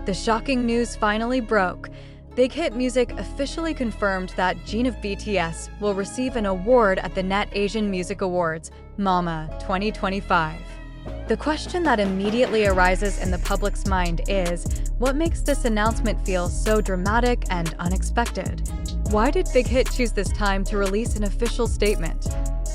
The shocking news finally broke. Big Hit Music officially confirmed that Jin of BTS will receive an award at the Net Asian Music Awards, MAMA 2025. The question that immediately arises in the public's mind is, what makes this announcement feel so dramatic and unexpected? Why did Big Hit choose this time to release an official statement?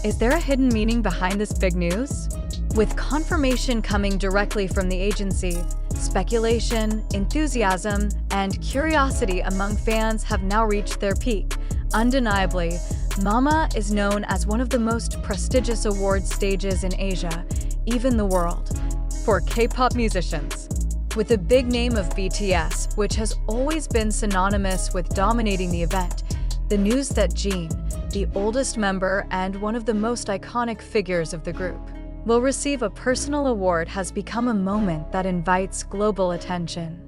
Is there a hidden meaning behind this big news? With confirmation coming directly from the agency, speculation, enthusiasm, and curiosity among fans have now reached their peak. Undeniably, MAMA is known as one of the most prestigious award stages in Asia, even the world, for K-pop musicians. With the big name of BTS, which has always been synonymous with dominating the event, the news that Jin, the oldest member and one of the most iconic figures of the group, will receive a personal award has become a moment that invites global attention.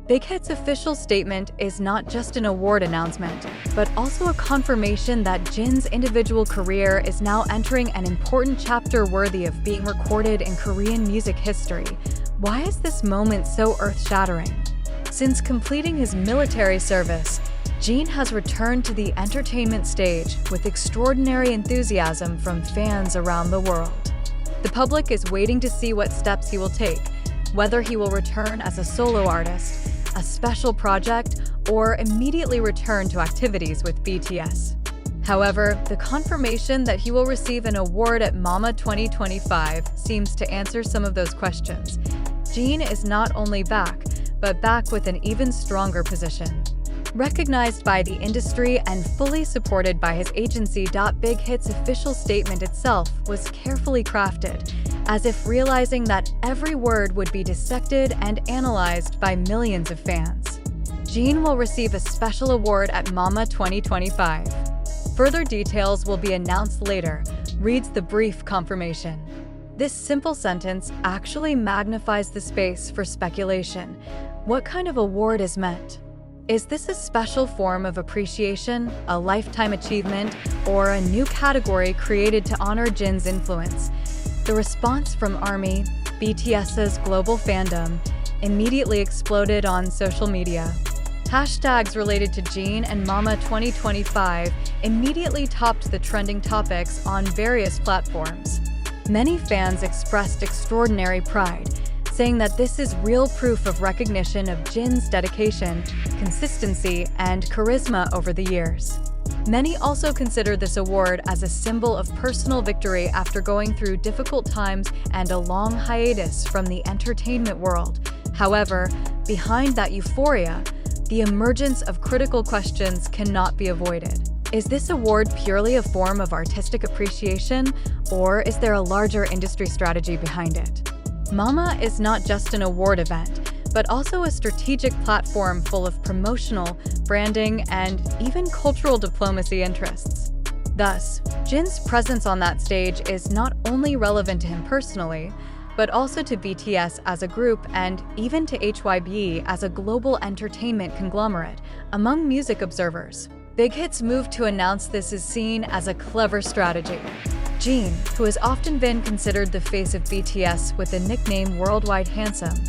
Big Hit's official statement is not just an award announcement, but also a confirmation that Jin's individual career is now entering an important chapter worthy of being recorded in Korean music history. Why is this moment so earth-shattering? Since completing his military service, Jin has returned to the entertainment stage with extraordinary enthusiasm from fans around the world. The public is waiting to see what steps he will take, whether he will return as a solo artist, a special project, or immediately return to activities with BTS. However, the confirmation that he will receive an award at MAMA 2025 seems to answer some of those questions. Jin is not only back, but back with an even stronger position. Recognized by the industry and fully supported by his agency, Big Hit's official statement itself was carefully crafted, as if realizing that every word would be dissected and analyzed by millions of fans. Jin will receive a special award at MAMA 2025. Further details will be announced later, reads the brief confirmation. This simple sentence actually magnifies the space for speculation. What kind of award is meant? Is this a special form of appreciation, a lifetime achievement, or a new category created to honor Jin's influence? The response from ARMY, BTS's global fandom, immediately exploded on social media. Hashtags related to Jin and MAMA 2025 immediately topped the trending topics on various platforms. Many fans expressed extraordinary pride, saying that this is real proof of recognition of Jin's dedication, consistency, and charisma over the years. Many also consider this award as a symbol of personal victory after going through difficult times and a long hiatus from the entertainment world. However, behind that euphoria, the emergence of critical questions cannot be avoided. Is this award purely a form of artistic appreciation, or is there a larger industry strategy behind it? MAMA is not just an award event, but also a strategic platform full of promotional, branding, and even cultural diplomacy interests. Thus, Jin's presence on that stage is not only relevant to him personally, but also to BTS as a group and even to HYBE as a global entertainment conglomerate among music observers. Big Hit's move to announce this is seen as a clever strategy. Jin, who has often been considered the face of BTS with the nickname Worldwide Handsome,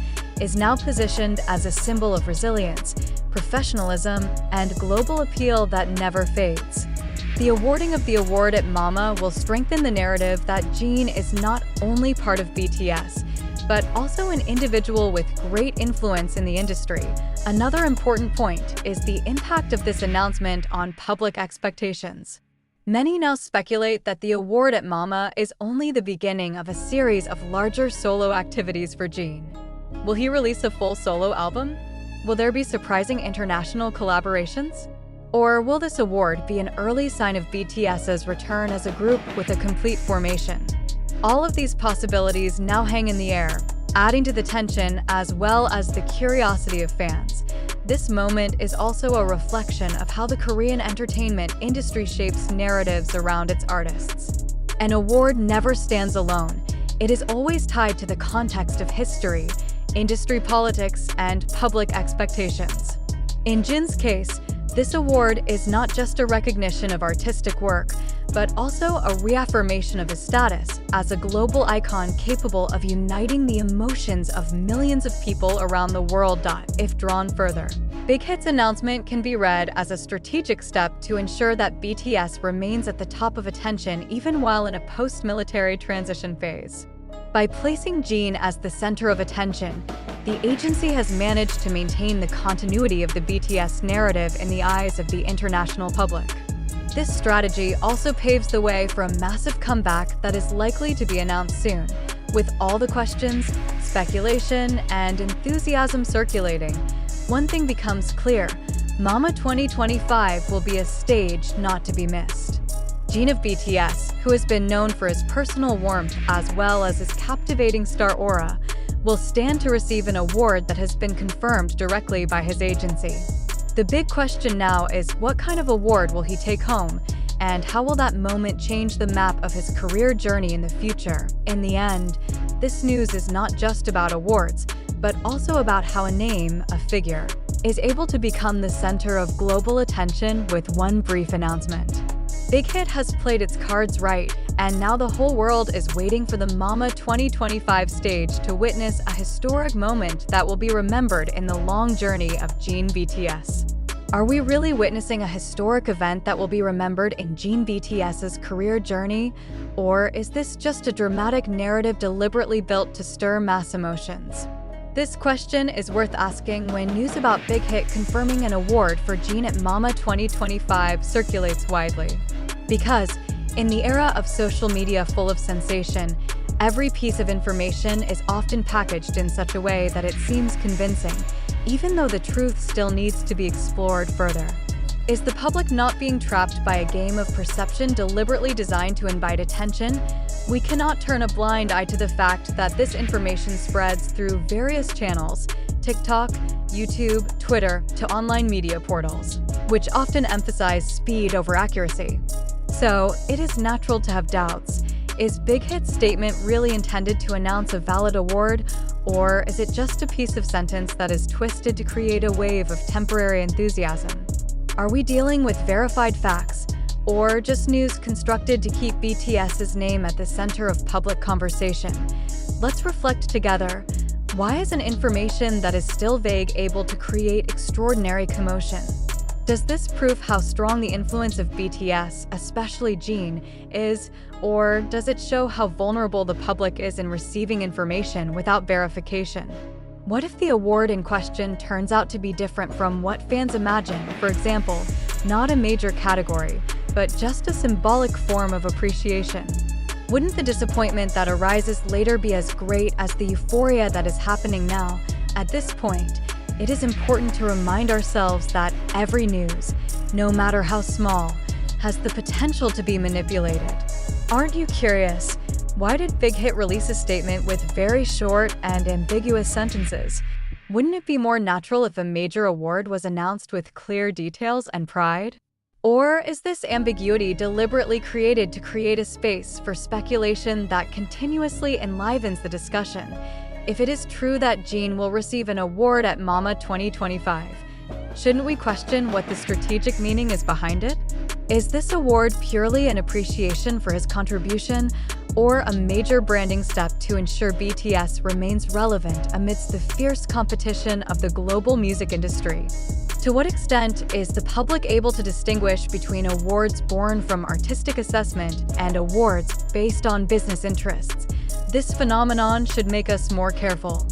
is now positioned as a symbol of resilience, professionalism, and global appeal that never fades. The awarding of the award at MAMA will strengthen the narrative that Jin is not only part of BTS, but also an individual with great influence in the industry. Another important point is the impact of this announcement on public expectations. Many now speculate that the award at MAMA is only the beginning of a series of larger solo activities for Jin. Will he release a full solo album? Will there be surprising international collaborations? Or will this award be an early sign of BTS's return as a group with a complete formation? All of these possibilities now hang in the air, adding to the tension as well as the curiosity of fans. This moment is also a reflection of how the Korean entertainment industry shapes narratives around its artists. An award never stands alone. It is always tied to the context of history, industry politics, and public expectations. In Jin's case, this award is not just a recognition of artistic work, but also a reaffirmation of his status as a global icon capable of uniting the emotions of millions of people around the world. If drawn further, Big Hit's announcement can be read as a strategic step to ensure that BTS remains at the top of attention even while in a post-military transition phase. By placing Jin as the center of attention, the agency has managed to maintain the continuity of the BTS narrative in the eyes of the international public. This strategy also paves the way for a massive comeback that is likely to be announced soon. With all the questions, speculation, and enthusiasm circulating, one thing becomes clear: Mama 2025 will be a stage not to be missed. Jin of BTS, who has been known for his personal warmth as well as his captivating star aura, will stand to receive an award that has been confirmed directly by his agency. The big question now is, what kind of award will he take home, and how will that moment change the map of his career journey in the future? In the end, this news is not just about awards, but also about how a name, a figure, is able to become the center of global attention with one brief announcement. Big Hit has played its cards right, and now the whole world is waiting for the Mama 2025 stage to witness a historic moment that will be remembered in the long journey of Jin BTS. Are we really witnessing a historic event that will be remembered in Jin BTS's career journey? Or is this just a dramatic narrative deliberately built to stir mass emotions? This question is worth asking when news about Big Hit confirming an award for Jin at Mama 2025 circulates widely. Because, in the era of social media full of sensation, every piece of information is often packaged in such a way that it seems convincing, even though the truth still needs to be explored further. Is the public not being trapped by a game of perception deliberately designed to invite attention? We cannot turn a blind eye to the fact that this information spreads through various channels: TikTok, YouTube, Twitter, to online media portals, which often emphasize speed over accuracy. So, it is natural to have doubts. Is Big Hit's statement really intended to announce a valid award, or is it just a piece of sentence that is twisted to create a wave of temporary enthusiasm? Are we dealing with verified facts, or just news constructed to keep BTS's name at the center of public conversation? Let's reflect together. Why is an information that is still vague able to create extraordinary commotion? Does this prove how strong the influence of BTS, especially Jin, is, or does it show how vulnerable the public is in receiving information without verification? What if the award in question turns out to be different from what fans imagine? For example, not a major category, but just a symbolic form of appreciation. Wouldn't the disappointment that arises later be as great as the euphoria that is happening now? At this point, it is important to remind ourselves that every news, no matter how small, has the potential to be manipulated. Aren't you curious? Why did Big Hit release a statement with very short and ambiguous sentences? Wouldn't it be more natural if a major award was announced with clear details and pride? Or is this ambiguity deliberately created to create a space for speculation that continuously enlivens the discussion? If it is true that Jin will receive an award at Mama 2025, shouldn't we question what the strategic meaning is behind it? Is this award purely an appreciation for his contribution, or a major branding step to ensure BTS remains relevant amidst the fierce competition of the global music industry? To what extent is the public able to distinguish between awards born from artistic assessment and awards based on business interests? This phenomenon should make us more careful.